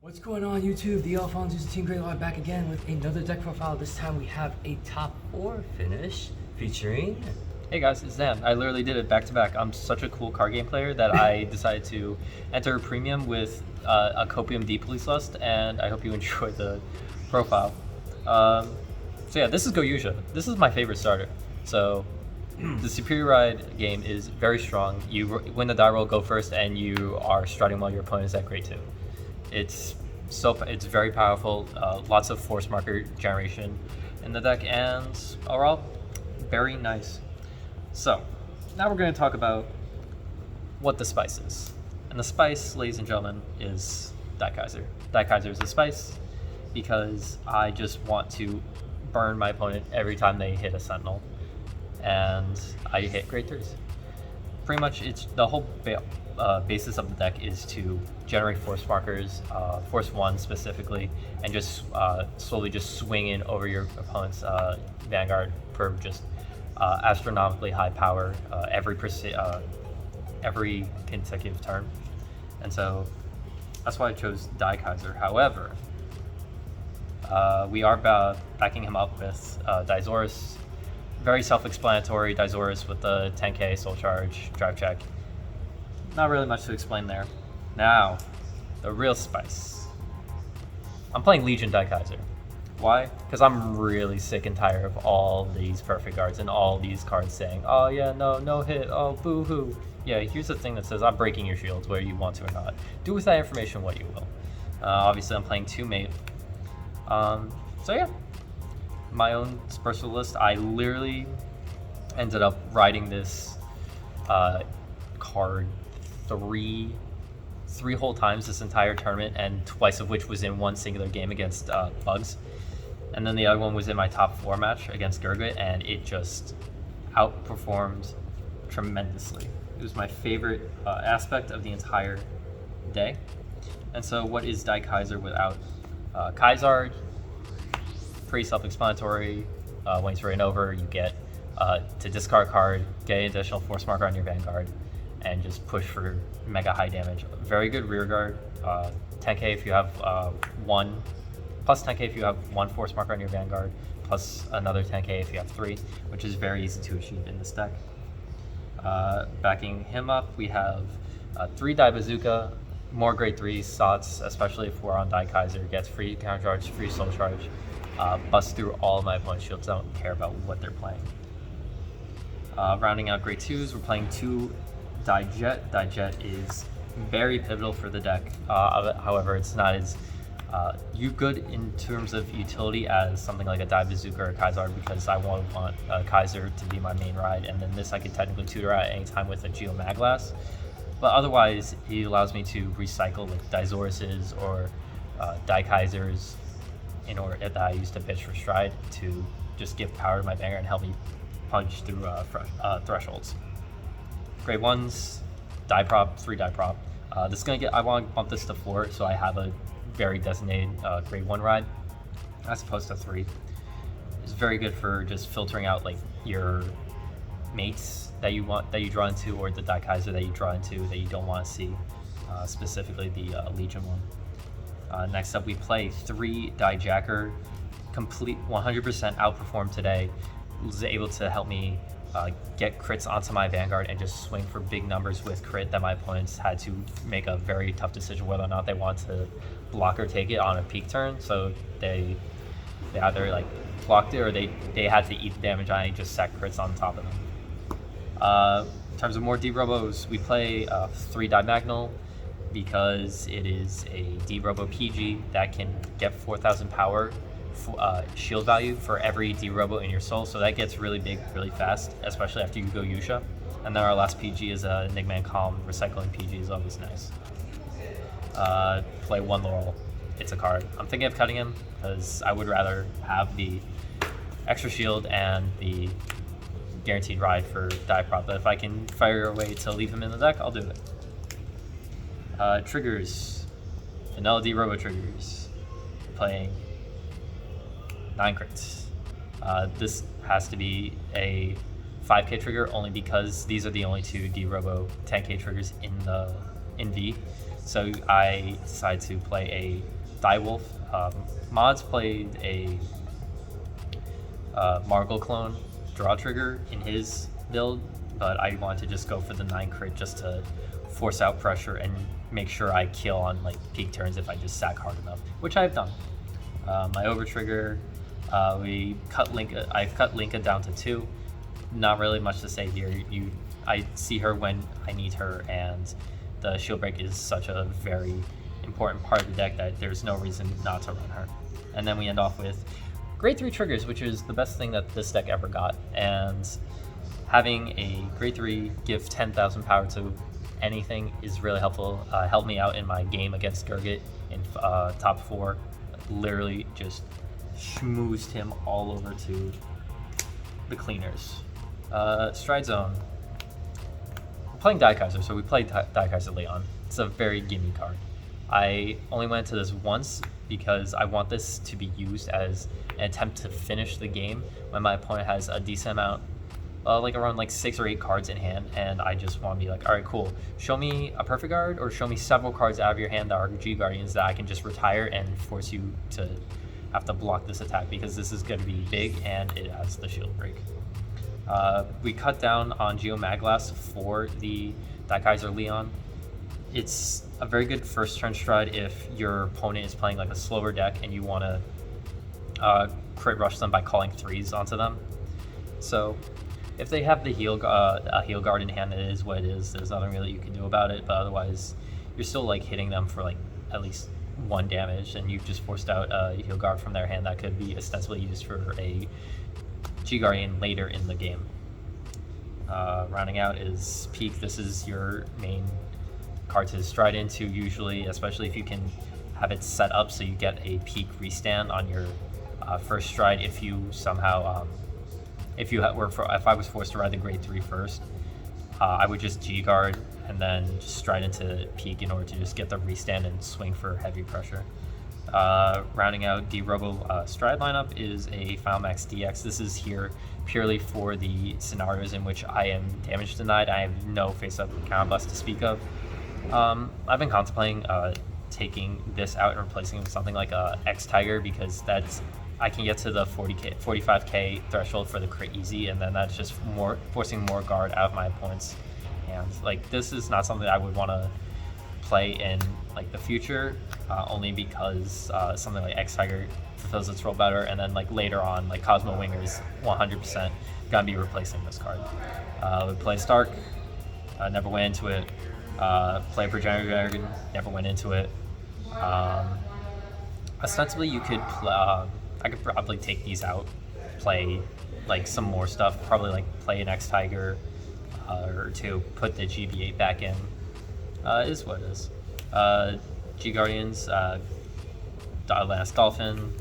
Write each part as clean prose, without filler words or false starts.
What's going on YouTube? The Alphonsus D Gradelock back again with another deck profile. This time we have a top 4 finish featuring... Hey guys, it's Dan. I literally did it back to back. I'm such a cool card game player that I decided to enter a premium with a Copium D Police Lust, and I hope you enjoy the profile. So yeah, this is Goyusha. This is my favorite starter. So the Superior Ride game is very strong. You win the die roll, go first, and you are striding while your opponent is at grade 2. It's very powerful. Lots of force marker generation in the deck, and overall, very nice. So now we're going to talk about what the spice is. And the spice, ladies and gentlemen, is Dai Kaiser. Dai Kaiser is the spice because I just want to burn my opponent every time they hit a sentinel, and I hit grade 3s. Pretty much, it's the whole basis of the deck is to generate force markers, force 1 specifically, and just slowly just swing in over your opponent's vanguard for just astronomically high power every consecutive turn. And so that's why I chose Dai Kaiser. However, we are backing him up with Daisaurus. Very self-explanatory. Daisaurus with the 10k soul charge, drive check. Not really much to explain there. Now, the real spice. I'm playing Legion Dai Kaiser. Why? Because I'm really sick and tired of all these perfect cards and all these cards saying, oh yeah, no hit, oh boo-hoo. Yeah, here's the thing that says, I'm breaking your shields whether you want to or not. Do with that information what you will. Obviously, I'm playing 2 mate. So yeah, my own personal list, I literally ended up riding this card three whole times this entire tournament, and twice of which was in one singular game against Bugs. And then the other one was in my top 4 match against Gurgit, and it just outperformed tremendously. It was my favorite aspect of the entire day. And so what is Dai Kaiser without Kaizard? Pretty self-explanatory. When he's ran over, you get to discard a card, get an additional force marker on your vanguard, and just push for mega high damage. Very good rear guard. 10k if you have 1, plus 10k if you have 1 force marker on your vanguard, plus another 10k if you have 3, which is very easy to achieve in this deck. Backing him up, we have 3 Dai Bazooka, more grade 3 slots, especially if we're on Dai Kaiser. Gets free counter charge, free soul charge, bust through all of my opponent's shields. I don't care about what they're playing. Rounding out grade 2s, we're playing 2 Dai Jet. Dai Jet is very pivotal for the deck. However, it's not as good in terms of utility as something like a Dai Bazooka or a Kaizard, because I want Kaiser to be my main ride, and then this I could technically tutor at any time with a Geo Maglass. But otherwise, he allows me to recycle like Daisauruses or Dai Kaisers in order that I use to bitch for stride to just give power to my banger and help me punch through thresholds. Grade 1s, die prop, 3 die prop. This is gonna get. I want to bump this to 4, so I have a very designated grade 1 ride as opposed to 3. It's very good for just filtering out like your mates that you draw into, or the Dai Kaiser that you draw into that you don't want to see, specifically the Legion one. Next up, we play 3 Dai Jacker. Complete 100% outperformed today. Was able to help me get crits onto my vanguard and just swing for big numbers with crit that my opponents had to make a very tough decision whether or not they want to block or take it on a peak turn. So they either like blocked it or they had to eat the damage and I just sack crits on top of them. In terms of more D-Robos, we play 3 Dai Magnal because it is a D-Robo PG that can get 4,000 power shield value for every D-Robo in your soul, so that gets really big really fast, especially after you go Yusha. And then our last PG is a Enigma and Calm. Recycling PG is always nice. Play 1 Laurel. It's a card. I'm thinking of cutting him because I would rather have the extra shield and the guaranteed ride for die prop, but if I can fire a way to leave him in the deck, I'll do it. Triggers. Vanilla D-Robo triggers. Playing 9 crits. This has to be a 5k trigger only because these are the only 2 D-Robo 10k triggers in the NV. So I decided to play a Dai Wolf. Mods played a Margle clone draw trigger in his build, but I wanted to just go for the 9 crit just to force out pressure and make sure I kill on like peak turns if I just sack hard enough, which I've done. My over trigger, I've cut Linka down to 2. Not really much to say here. I see her when I need her, and the shield break is such a very important part of the deck that there's no reason not to run her. And then we end off with grade 3 triggers, which is the best thing that this deck ever got. And having a grade 3 give 10,000 power to anything is really helpful. Helped me out in my game against Gurgit in top 4. Literally just schmoozed him all over to the cleaners. Stride Zone. I'm playing Dai Kaiser, so we played Dai Kaiser Leon. It's a very gimme card. I only went into this once because I want this to be used as an attempt to finish the game when my opponent has a decent amount, like around like 6 or 8 cards in hand, and I just want to be like, all right, cool. Show me a perfect guard or show me several cards out of your hand that are G Guardians that I can just retire and force you to have to block this attack because this is going to be big and it has the shield break. We cut down on Geo Maglass for the Daikaiser Leon. It's a very good first turn stride if your opponent is playing like a slower deck and you want to crit rush them by calling 3s onto them. So if they have the heal guard in hand, it is what it is. There's nothing really you can do about it, but otherwise you're still like hitting them for like at least 1 damage, and you've just forced out a heal guard from their hand that could be ostensibly used for a G Guardian later in the game. Rounding out is Peak. This is your main card to stride into usually, especially if you can have it set up so you get a Peak restand on your first stride. If you somehow, if I was forced to ride the grade 3 first, I would just G guard and then just stride into Peak in order to just get the restand and swing for heavy pressure. Rounding out the Robo stride lineup is a Final Max DX. This is here purely for the scenarios in which I am damage denied. I have no face-up counterblast to speak of. I've been contemplating taking this out and replacing it with something like a X Tiger, because I can get to the 45k threshold for the crit easy, and then that's just forcing more guard out of my opponent's hands. Like, this is not something I would want to play in like the future, only because something like X Tiger fulfills its role better, and then like later on, like Cosmo Winger is 100% gonna be replacing this card. We play Stark, never went into it. Play Progenitor Dragon, never went into it. Ostensibly, you could I could probably take these out, play like some more stuff, probably like play an X Tiger or 2, put the GB8 back in. Is what it is. G Guardians, Last Dolphin,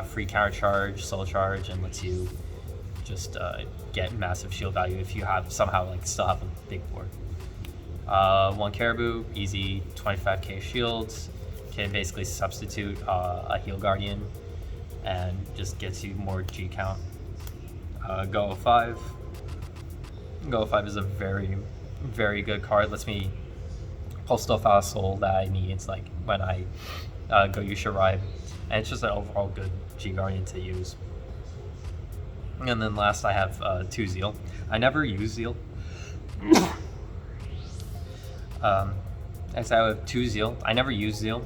free counter charge, soul charge, and lets you just get massive shield value if you have somehow like still have a big board. 1 Caribou, easy 25k shields, can basically substitute a heal guardian and just gets you more G count. Go 5. Go 5 is a very, very good card. Lets me pull stuff out of soul that I need. It's like when I go use Shirai, and it's just an overall good G Guardian to use. And then last I have 2 Zeal. I never use Zeal. Next I have 2 Zeal. I never use Zeal.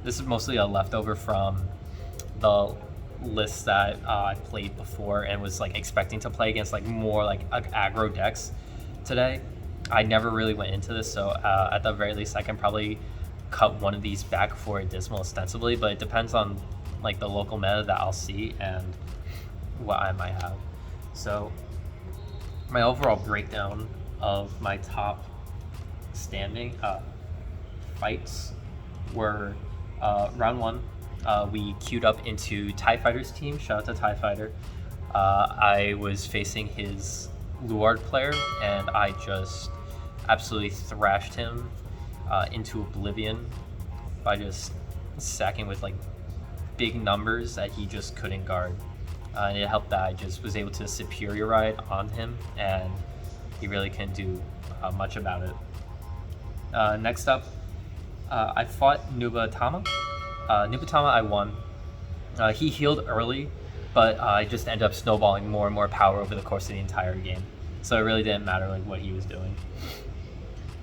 This is mostly a leftover from the list that I played before and was like expecting to play against like more like aggro decks today. I never really went into this, so at the very least I can probably cut one of these back for a Dismal ostensibly, but it depends on like the local meta that I'll see and what I might have. So my overall breakdown of my top standing fights were round 1. We queued up into TIE Fighter's team. Shout out to TIE Fighter. I was facing his Luard player, and I just absolutely thrashed him into oblivion by just sacking with like big numbers that he just couldn't guard. And it helped that I just was able to superior ride on him, and he really couldn't do much about it. Next up, I fought Nubatama. Nubatama, I won. He healed early, but I just ended up snowballing more and more power over the course of the entire game. So it really didn't matter like what he was doing.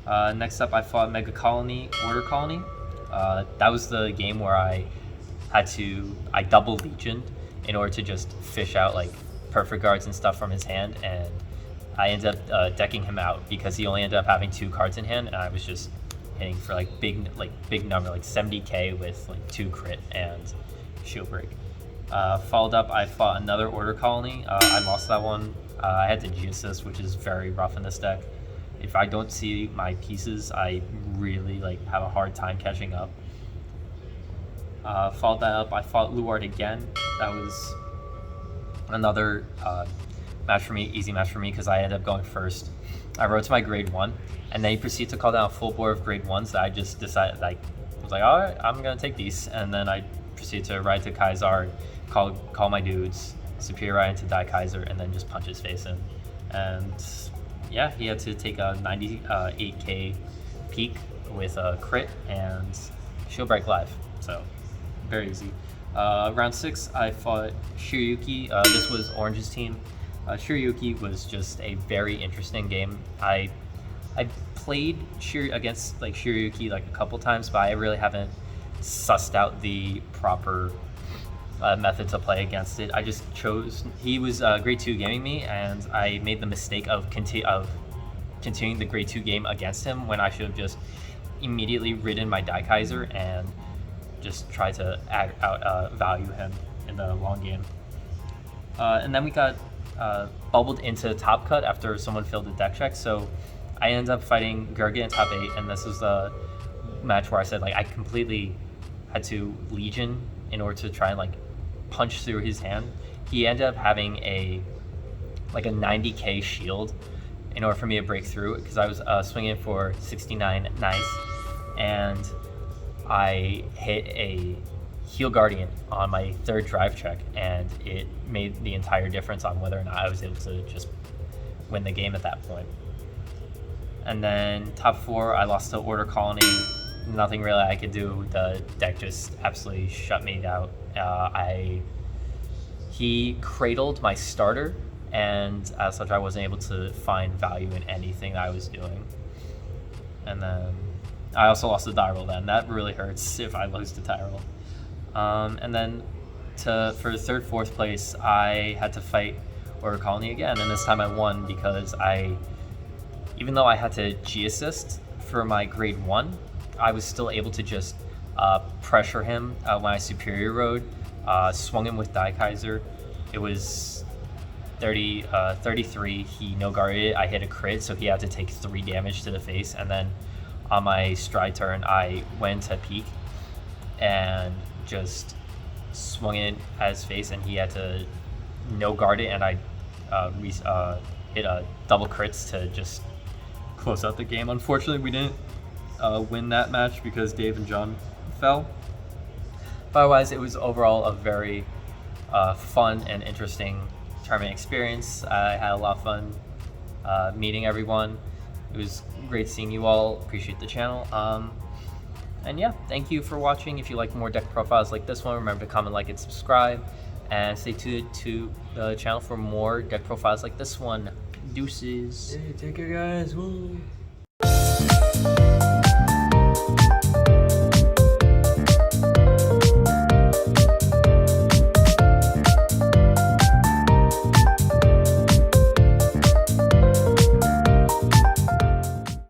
Next up, I fought Mega Colony, Order Colony. That was the game where I double legioned in order to just fish out like perfect guards and stuff from his hand, and I ended up decking him out because he only ended up having 2 cards in hand, and I was just hitting for big number, like 70k with like 2 crit and shield break. Followed up, I fought another Order Colony. I lost that one. I had to G-assist, which is very rough in this deck. If I don't see my pieces, I really have a hard time catching up. Followed that up, I fought Luard again. That was another match for me, easy match for me, because I ended up going first. I rode to my grade 1, and then he proceeded to call down a full board of grade 1s that I just decided, I was like, all right, I'm going to take these. And then I proceeded to ride to Kaiser, call my dudes, superior ride into Dai Kaiser, and then just punch his face in. And yeah, he had to take a 98k peak with a crit and shield break live. So very easy. Round 6, I fought Shiryuki. This was Orange's team. Shiryuki was just a very interesting game. I played against Shiryuki a couple times, but I really haven't sussed out the proper method to play against it. I just chose, he was grade 2 gaming me, and I made the mistake of continuing the grade 2 game against him when I should have just immediately ridden my Daikaiser and just try to out value him in the long game. And then we got bubbled into top cut after someone failed a deck check, so I ended up fighting Gurgit in top 8, and this was the match where I said I completely had to Legion in order to try and punch through his hand. He ended up having a 90k shield in order for me to break through, because I was swinging for 69 nice, and I hit a Heal Guardian on my 3rd drive check, and it made the entire difference on whether or not I was able to just win the game at that point. And then top 4, I lost to Order Colony. Nothing really I could do. The deck just absolutely shut me out. He cradled my starter, and as such I wasn't able to find value in anything that I was doing. And then I also lost to Tyrell then. That really hurts if I lose to Tyrell. And then for 3rd, 4th place, I had to fight Order Colony again, and this time I won because even though I had to G-assist for my grade 1, I was still able to just pressure him when I superior rode, swung him with Daikaiser. It was 33, he no guarded it, I hit a crit, so he had to take 3 damage to the face, and then on my stride turn, I went to peek and just swung it at his face, and he had to no guard it, and I hit a double crits to just close out the game. Unfortunately, we didn't win that match because Dave and John fell. But otherwise, it was overall a very fun and interesting tournament experience. I had a lot of fun meeting everyone. It was great seeing you all. Appreciate the channel. And yeah, thank you for watching. If you like more deck profiles like this one, remember to comment, like, and subscribe. And stay tuned to the channel for more deck profiles like this one. Deuces. Hey, take care, guys. Woo.